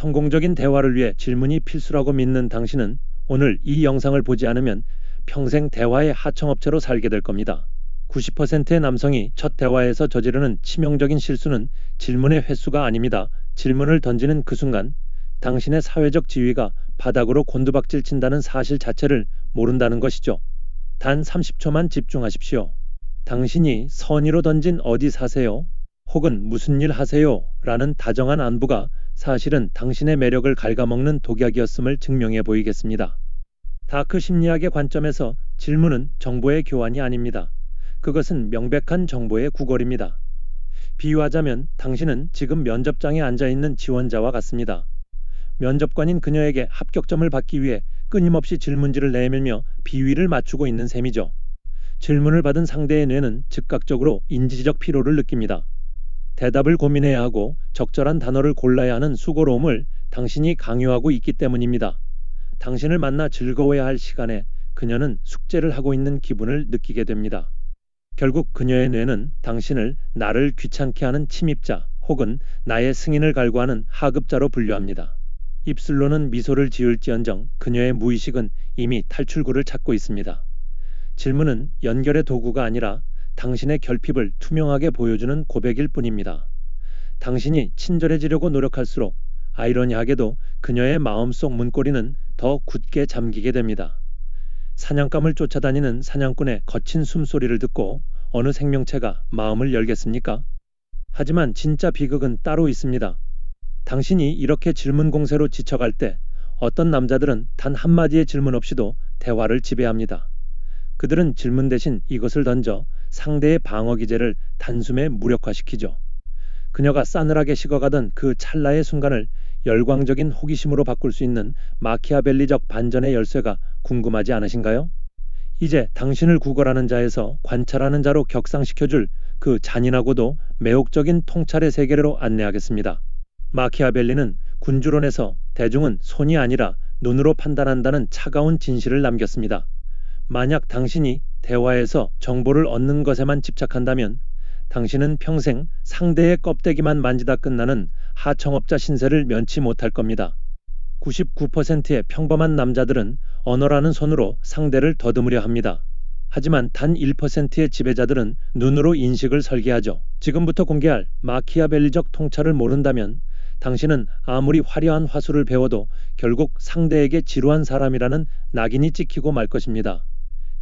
성공적인 대화를 위해 질문이 필수라고 믿는 당신은 오늘 이 영상을 보지 않으면 평생 대화의 하청업체로 살게 될 겁니다. 90%의 남성이 첫 대화에서 저지르는 치명적인 실수는 질문의 횟수가 아닙니다. 질문을 던지는 그 순간 당신의 사회적 지위가 바닥으로 곤두박질 친다는 사실 자체를 모른다는 것이죠. 단 30초만 집중하십시오. 당신이 선의로 던진 "어디 사세요?" 혹은 "무슨 일 하세요?" 라는 다정한 안부가 사실은 당신의 매력을 갉아먹는 독약이었음을 증명해 보이겠습니다. 다크 심리학의 관점에서 질문은 정보의 교환이 아닙니다. 그것은 명백한 정보의 구걸입니다. 비유하자면 당신은 지금 면접장에 앉아있는 지원자와 같습니다. 면접관인 그녀에게 합격점을 받기 위해 끊임없이 질문지를 내밀며 비위를 맞추고 있는 셈이죠. 질문을 받은 상대의 뇌는 즉각적으로 인지적 피로를 느낍니다. 대답을 고민해야 하고 적절한 단어를 골라야 하는 수고로움을 당신이 강요하고 있기 때문입니다. 당신을 만나 즐거워야 할 시간에 그녀는 숙제를 하고 있는 기분을 느끼게 됩니다. 결국 그녀의 뇌는 당신을 나를 귀찮게 하는 침입자 혹은 나의 승인을 갈구하는 하급자로 분류합니다. 입술로는 미소를 지을지언정 그녀의 무의식은 이미 탈출구를 찾고 있습니다. 질문은 연결의 도구가 아니라 당신의 결핍을 투명하게 보여주는 고백일 뿐입니다. 당신이 친절해지려고 노력할수록 아이러니하게도 그녀의 마음속 문고리는 더 굳게 잠기게 됩니다. 사냥감을 쫓아다니는 사냥꾼의 거친 숨소리를 듣고 어느 생명체가 마음을 열겠습니까? 하지만 진짜 비극은 따로 있습니다. 당신이 이렇게 질문 공세로 지쳐갈 때 어떤 남자들은 단 한마디의 질문 없이도 대화를 지배합니다. 그들은 질문 대신 이것을 던져 상대의 방어 기제를 단숨에 무력화시키죠. 그녀가 싸늘하게 식어가던 그 찰나의 순간을 열광적인 호기심으로 바꿀 수 있는 마키아벨리적 반전의 열쇠가 궁금하지 않으신가요? 이제 당신을 구걸하는 자에서 관찰하는 자로 격상시켜줄 그 잔인하고도 매혹적인 통찰의 세계로 안내하겠습니다. 마키아벨리는 군주론에서 대중은 손이 아니라 눈으로 판단한다는 차가운 진실을 남겼습니다. 만약 당신이 대화에서 정보를 얻는 것에만 집착한다면 당신은 평생 상대의 껍데기만 만지다 끝나는 하청업자 신세를 면치 못할 겁니다. 99%의 평범한 남자들은 언어라는 손으로 상대를 더듬으려 합니다. 하지만 단 1%의 지배자들은 눈으로 인식을 설계하죠. 지금부터 공개할 마키아벨리적 통찰을 모른다면 당신은 아무리 화려한 화술을 배워도 결국 상대에게 지루한 사람이라는 낙인이 찍히고 말 것입니다.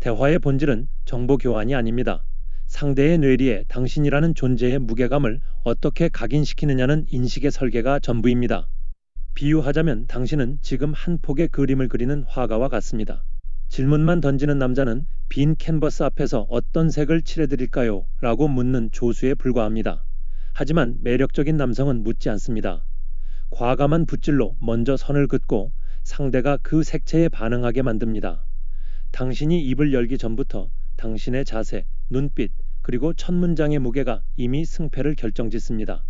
대화의 본질은 정보 교환이 아닙니다. 상대의 뇌리에 당신이라는 존재의 무게감을 어떻게 각인시키느냐는 인식의 설계가 전부입니다. 비유하자면 당신은 지금 한 폭의 그림을 그리는 화가와 같습니다. 질문만 던지는 남자는 빈 캔버스 앞에서 "어떤 색을 칠해드릴까요? 라고 묻는 조수에 불과합니다. 하지만 매력적인 남성은 묻지 않습니다. 과감한 붓질로 먼저 선을 긋고 상대가 그 색채에 반응하게 만듭니다. 당신이 입을 열기 전부터 당신의 자세, 눈빛, 그리고 첫 문장의 무게가 이미 승패를 결정짓습니다.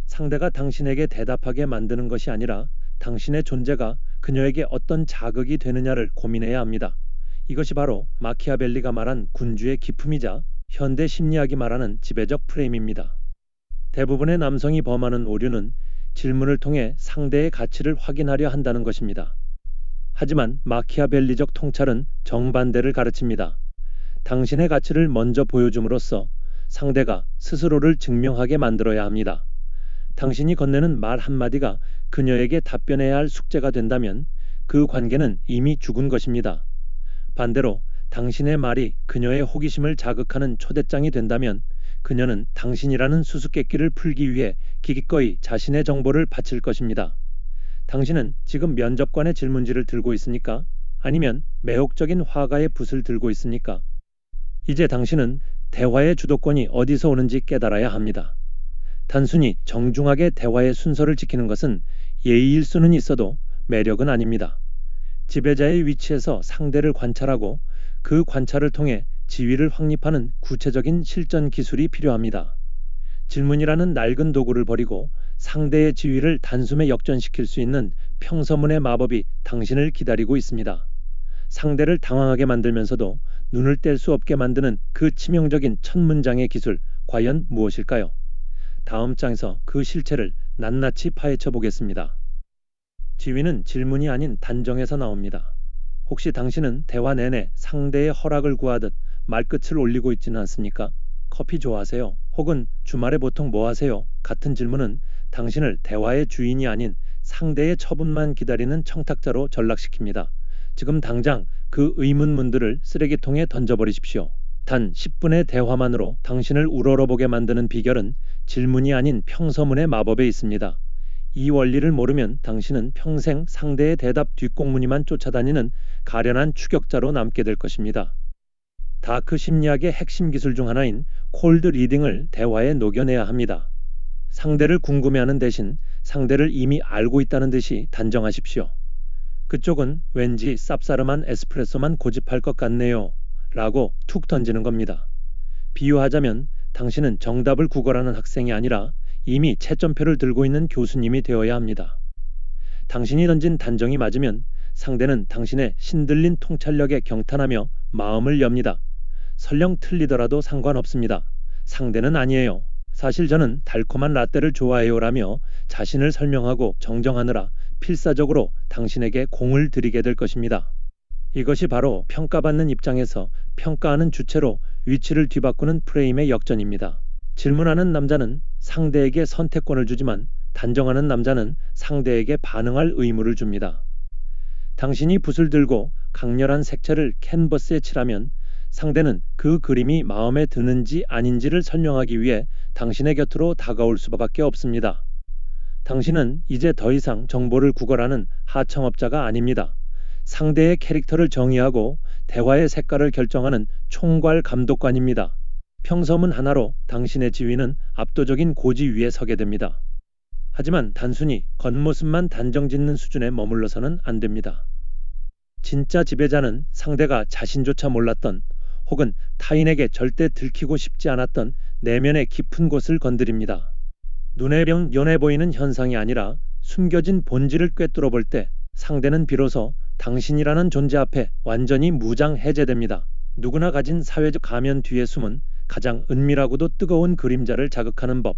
상대가 당신에게 대답하게 만드는 것이 아니라 당신의 존재가 그녀에게 어떤 자극이 되느냐를 고민해야 합니다. 이것이 바로 마키아벨리가 말한 군주의 기품이자 현대 심리학이 말하는 지배적 프레임입니다. 대부분의 남성이 범하는 오류는 질문을 통해 상대의 가치를 확인하려 한다는 것입니다. 하지만 마키아벨리적 통찰은 정반대를 가르칩니다. 당신의 가치를 먼저 보여줌으로써 상대가 스스로를 증명하게 만들어야 합니다. 당신이 건네는 말 한마디가 그녀에게 답변해야 할 숙제가 된다면 그 관계는 이미 죽은 것입니다. 반대로 당신의 말이 그녀의 호기심을 자극하는 초대장이 된다면 그녀는 당신이라는 수수께끼를 풀기 위해 기꺼이 자신의 정보를 바칠 것입니다. 당신은 지금 면접관의 질문지를 들고 있습니까? 아니면 매혹적인 화가의 붓을 들고 있습니까? 이제 당신은 대화의 주도권이 어디서 오는지 깨달아야 합니다. 단순히 정중하게 대화의 순서를 지키는 것은 예의일 수는 있어도 매력은 아닙니다. 지배자의 위치에서 상대를 관찰하고 그 관찰을 통해 지위를 확립하는 구체적인 실전 기술이 필요합니다. 질문이라는 낡은 도구를 버리고 상대의 지위를 단숨에 역전시킬 수 있는 평서문의 마법이 당신을 기다리고 있습니다. 상대를 당황하게 만들면서도 눈을 뗄 수 없게 만드는 그 치명적인 첫 문장의 기술, 과연 무엇일까요? 다음 장에서 그 실체를 낱낱이 파헤쳐 보겠습니다. 지위는 질문이 아닌 단정에서 나옵니다. 혹시 당신은 대화 내내 상대의 허락을 구하듯 말끝을 올리고 있지는 않습니까? 커피 좋아하세요? 혹은 주말에 보통 뭐 하세요? 같은 질문은 당신을 대화의 주인이 아닌 상대의 처분만 기다리는 청탁자로 전락시킵니다. 지금 당장 그 의문문들을 쓰레기통에 던져버리십시오. 단 10분의 대화만으로 당신을 우러러보게 만드는 비결은 질문이 아닌 평서문의 마법에 있습니다. 이 원리를 모르면 당신은 평생 상대의 대답 뒷공무니만 쫓아다니는 가련한 추격자로 남게 될 것입니다. 다크 심리학의 핵심 기술 중 하나인 콜드 리딩을 대화에 녹여내야 합니다. 상대를 궁금해하는 대신 상대를 이미 알고 있다는 듯이 단정하십시오. 그쪽은 왠지 쌉싸름한 에스프레소만 고집할 것 같네요. 라고 툭 던지는 겁니다. 비유하자면 당신은 정답을 구걸하는 학생이 아니라 이미 채점표를 들고 있는 교수님이 되어야 합니다. 당신이 던진 단정이 맞으면 상대는 당신의 신들린 통찰력에 경탄하며 마음을 엽니다. 설령 틀리더라도 상관없습니다. 상대는 아니에요. 사실 저는 달콤한 라떼를 좋아해요라며 자신을 설명하고 정정하느라 필사적으로 당신에게 공을 들이게 될 것입니다. 이것이 바로 평가받는 입장에서 평가하는 주체로 위치를 뒤바꾸는 프레임의 역전입니다. 질문하는 남자는 상대에게 선택권을 주지만 단정하는 남자는 상대에게 반응할 의무를 줍니다. 당신이 붓을 들고 강렬한 색채를 캔버스에 칠하면 상대는 그 그림이 마음에 드는지 아닌지를 설명하기 위해 당신의 곁으로 다가올 수밖에 없습니다. 당신은 이제 더 이상 정보를 구걸하는 하청업자가 아닙니다. 상대의 캐릭터를 정의하고 대화의 색깔을 결정하는 총괄 감독관입니다. 평서문 하나로 당신의 지위는 압도적인 고지 위에 서게 됩니다. 하지만 단순히 겉모습만 단정짓는 수준에 머물러서는 안 됩니다. 진짜 지배자는 상대가 자신조차 몰랐던 혹은 타인에게 절대 들키고 싶지 않았던 내면의 깊은 곳을 건드립니다. 눈에 연해 보이는 현상이 아니라 숨겨진 본질을 꿰뚫어 볼 때 상대는 비로소 당신이라는 존재 앞에 완전히 무장 해제됩니다. 누구나 가진 사회적 가면 뒤에 숨은 가장 은밀하고도 뜨거운 그림자를 자극하는 법.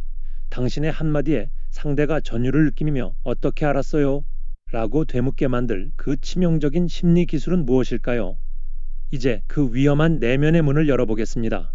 당신의 한마디에 상대가 전율을 느끼며 어떻게 알았어요? 라고 되묻게 만들 그 치명적인 심리 기술은 무엇일까요? 이제 그 위험한 내면의 문을 열어보겠습니다.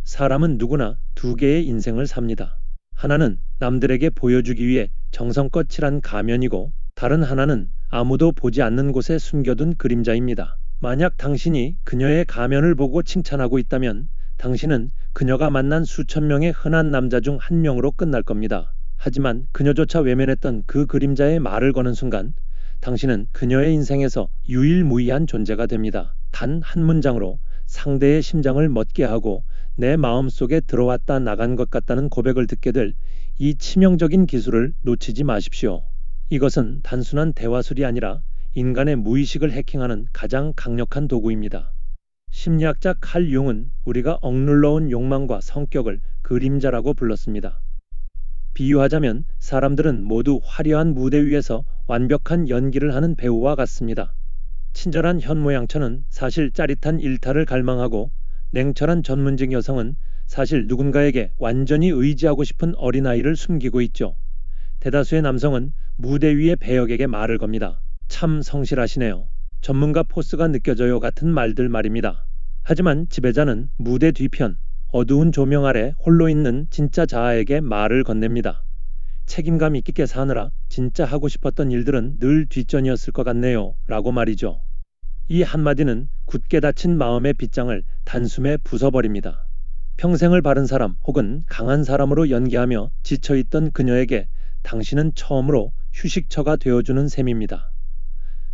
사람은 누구나 두 개의 인생을 삽니다. 하나는 남들에게 보여주기 위해 정성껏 칠한 가면이고 다른 하나는 아무도 보지 않는 곳에 숨겨둔 그림자입니다. 만약 당신이 그녀의 가면을 보고 칭찬하고 있다면 당신은 그녀가 만난 수천 명의 흔한 남자 중 한 명으로 끝날 겁니다. 하지만 그녀조차 외면했던 그 그림자의 말을 거는 순간 당신은 그녀의 인생에서 유일무이한 존재가 됩니다. 단 한 문장으로 상대의 심장을 멎게 하고 내 마음속에 들어왔다 나간 것 같다는 고백을 듣게 될 이 치명적인 기술을 놓치지 마십시오. 이것은 단순한 대화술이 아니라 인간의 무의식을 해킹하는 가장 강력한 도구입니다. 심리학자 칼 융은 우리가 억눌러온 욕망과 성격을 그림자라고 불렀습니다. 비유하자면 사람들은 모두 화려한 무대 위에서 완벽한 연기를 하는 배우와 같습니다. 친절한 현모양처는 사실 짜릿한 일탈을 갈망하고 냉철한 전문직 여성은 사실 누군가에게 완전히 의지하고 싶은 어린아이를 숨기고 있죠. 대다수의 남성은 무대 위의 배역에게 말을 겁니다. 참 성실하시네요. 전문가 포스가 느껴져요 같은 말들 말입니다. 하지만 지배자는 무대 뒤편 어두운 조명 아래 홀로 있는 진짜 자아에게 말을 건넵니다. 책임감 있게 사느라 진짜 하고 싶었던 일들은 늘 뒷전이었을 것 같네요. 라고 말이죠. 이 한마디는 굳게 닫힌 마음의 빗장을 단숨에 부숴버립니다. 평생을 바른 사람 혹은 강한 사람으로 연기하며 지쳐있던 그녀에게 당신은 처음으로 휴식처가 되어주는 셈입니다.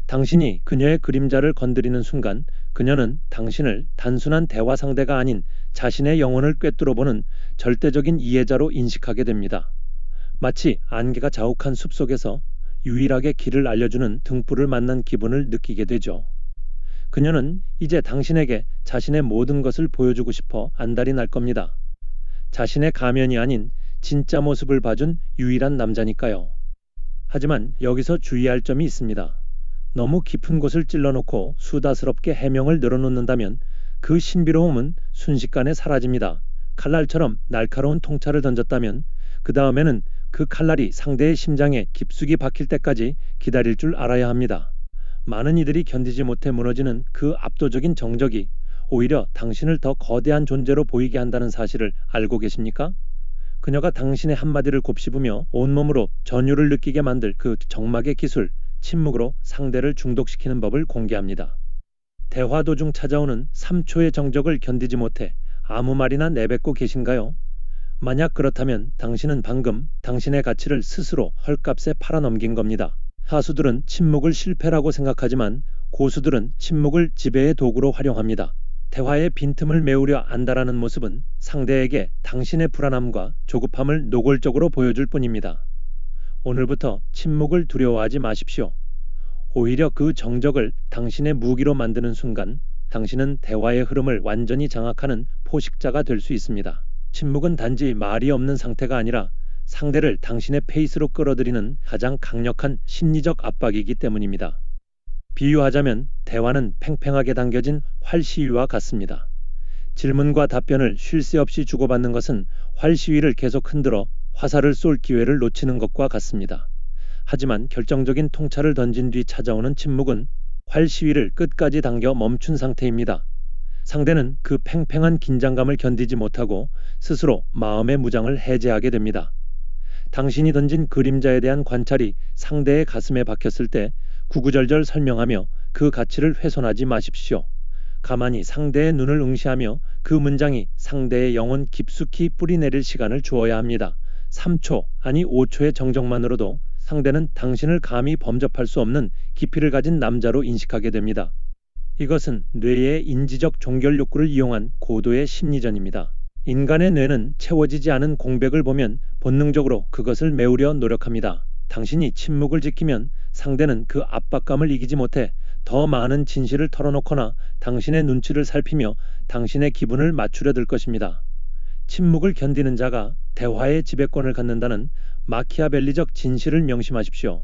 당신이 그녀의 그림자를 건드리는 순간 그녀는 당신을 단순한 대화 상대가 아닌 자신의 영혼을 꿰뚫어보는 절대적인 이해자로 인식하게 됩니다. 마치 안개가 자욱한 숲속에서 유일하게 길을 알려주는 등불을 만난 기분을 느끼게 되죠. 그녀는 이제 당신에게 자신의 모든 것을 보여주고 싶어 안달이 날 겁니다. 자신의 가면이 아닌 진짜 모습을 봐준 유일한 남자니까요. 하지만 여기서 주의할 점이 있습니다. 너무 깊은 곳을 찔러놓고 수다스럽게 해명을 늘어놓는다면 그 신비로움은 순식간에 사라집니다. 칼날처럼 날카로운 통찰을 던졌다면 그 다음에는 그 칼날이 상대의 심장에 깊숙이 박힐 때까지 기다릴 줄 알아야 합니다. 많은 이들이 견디지 못해 무너지는 그 압도적인 정적이 오히려 당신을 더 거대한 존재로 보이게 한다는 사실을 알고 계십니까? 그녀가 당신의 한마디를 곱씹으며 온몸으로 전율을 느끼게 만들 그 정막의 기술, 침묵으로 상대를 중독시키는 법을 공개합니다. 대화 도중 찾아오는 3초의 정적을 견디지 못해 아무 말이나 내뱉고 계신가요? 만약 그렇다면 당신은 방금 당신의 가치를 스스로 헐값에 팔아넘긴 겁니다. 하수들은 침묵을 실패라고 생각하지만 고수들은 침묵을 지배의 도구로 활용합니다. 대화의 빈틈을 메우려 안다라는 모습은 상대에게 당신의 불안함과 조급함을 노골적으로 보여줄 뿐입니다. 오늘부터 침묵을 두려워하지 마십시오. 오히려 그 정적을 당신의 무기로 만드는 순간 당신은 대화의 흐름을 완전히 장악하는 포식자가 될 수 있습니다. 침묵은 단지 말이 없는 상태가 아니라 상대를 당신의 페이스로 끌어들이는 가장 강력한 심리적 압박이기 때문입니다. 비유하자면 대화는 팽팽하게 당겨진 활시위와 같습니다. 질문과 답변을 쉴 새 없이 주고받는 것은 활시위를 계속 흔들어 화살을 쏠 기회를 놓치는 것과 같습니다. 하지만 결정적인 통찰을 던진 뒤 찾아오는 침묵은 활시위를 끝까지 당겨 멈춘 상태입니다. 상대는 그 팽팽한 긴장감을 견디지 못하고 스스로 마음의 무장을 해제하게 됩니다. 당신이 던진 그림자에 대한 관찰이 상대의 가슴에 박혔을 때 구구절절 설명하며 그 가치를 훼손하지 마십시오. 가만히 상대의 눈을 응시하며 그 문장이 상대의 영혼 깊숙이 뿌리내릴 시간을 주어야 합니다. 3초, 아니 5초의 정적만으로도 상대는 당신을 감히 범접할 수 없는 깊이를 가진 남자로 인식하게 됩니다. 이것은 뇌의 인지적 종결 욕구를 이용한 고도의 심리전입니다. 인간의 뇌는 채워지지 않은 공백을 보면 본능적으로 그것을 메우려 노력합니다. 당신이 침묵을 지키면 상대는 그 압박감을 이기지 못해 더 많은 진실을 털어놓거나 당신의 눈치를 살피며 당신의 기분을 맞추려 들 것입니다. 침묵을 견디는 자가 대화의 지배권을 갖는다는 마키아벨리적 진실을 명심하십시오.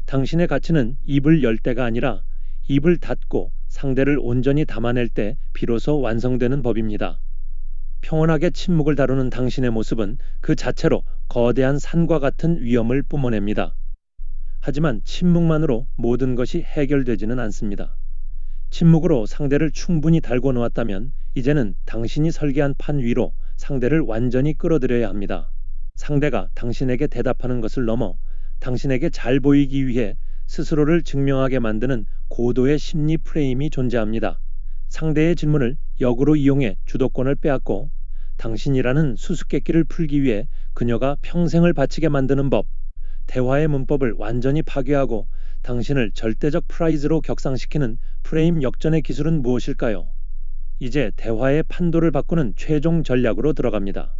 당신의 가치는 입을 열 때가 아니라 입을 닫고 상대를 온전히 담아낼 때 비로소 완성되는 법입니다. 평온하게 침묵을 다루는 당신의 모습은 그 자체로 거대한 산과 같은 위험을 뿜어냅니다. 하지만 침묵만으로 모든 것이 해결되지는 않습니다. 침묵으로 상대를 충분히 달고 놓았다면 이제는 당신이 설계한 판 위로 상대를 완전히 끌어들여야 합니다. 상대가 당신에게 대답하는 것을 넘어 당신에게 잘 보이기 위해 스스로를 증명하게 만드는 고도의 심리 프레임이 존재합니다. 상대의 질문을 역으로 이용해 주도권을 빼앗고 당신이라는 수수께끼를 풀기 위해 그녀가 평생을 바치게 만드는 법, 대화의 문법을 완전히 파괴하고 당신을 절대적 프라이즈로 격상시키는 프레임 역전의 기술은 무엇일까요? 이제 대화의 판도를 바꾸는 최종 전략으로 들어갑니다.